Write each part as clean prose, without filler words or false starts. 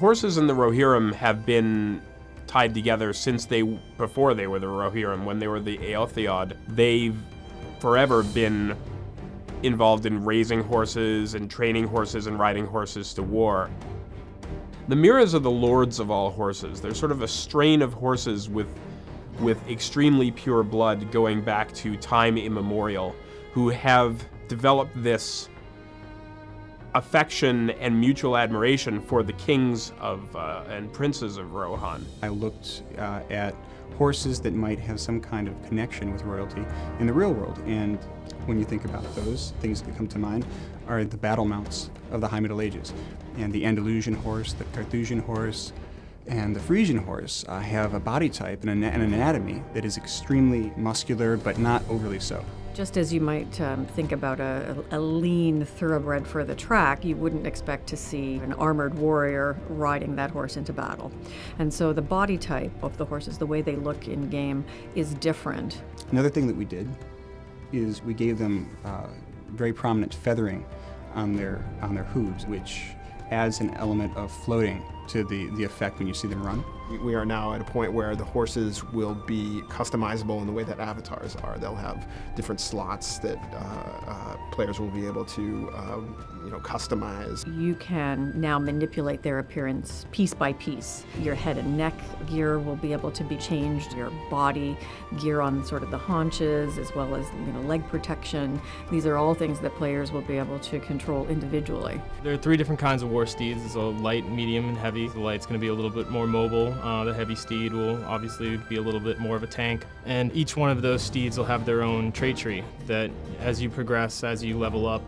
Horses in the Rohirrim have been tied together since before they were the Rohirrim, when they were the Eotheod. They've forever been involved in raising horses and training horses and riding horses to war. The Miras are the lords of all horses. They're sort of a strain of horses with extremely pure blood going back to time immemorial, who have developed this affection and mutual admiration for the kings of and princes of Rohan. I looked at horses that might have some kind of connection with royalty in the real world, and when you think about those, things that come to mind are the battle mounts of the High Middle Ages. And the Andalusian horse, the Carthusian horse, and the Frisian horse have a body type and an anatomy that is extremely muscular, but not overly so. Just as you might think about a lean thoroughbred for the track, you wouldn't expect to see an armored warrior riding that horse into battle. And so the body type of the horses, the way they look in game, is different. Another thing that we did is we gave them very prominent feathering on their hooves, which adds an element of floating to the effect when you see them run. We are now at a point where the horses will be customizable in the way that avatars are. They'll have different slots that players will be able to customize. You can now manipulate their appearance piece by piece. Your head and neck gear will be able to be changed, your body gear on sort of the haunches, as well as leg protection. These are all things that players will be able to control individually. There are 3 different kinds of war steeds. There's a light, medium, and heavy. The light's going to be a little bit more mobile. The heavy steed will obviously be a little bit more of a tank. And each one of those steeds will have their own trait tree that as you progress, as you level up,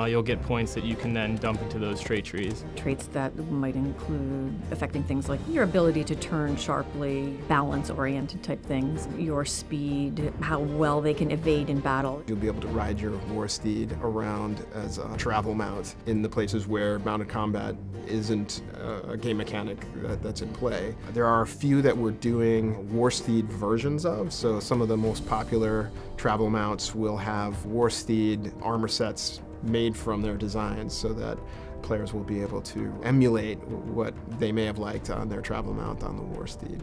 you'll get points that you can then dump into those trait trees. Traits that might include affecting things like your ability to turn sharply, balance-oriented type things, your speed, how well they can evade in battle. You'll be able to ride your war steed around as a travel mount in the places where mounted combat isn't a game mechanic that's in play. There are a few that we're doing war steed versions of, so some of the most popular travel mounts will have war steed armor sets made from their designs so that players will be able to emulate what they may have liked on their travel mount on the war steed.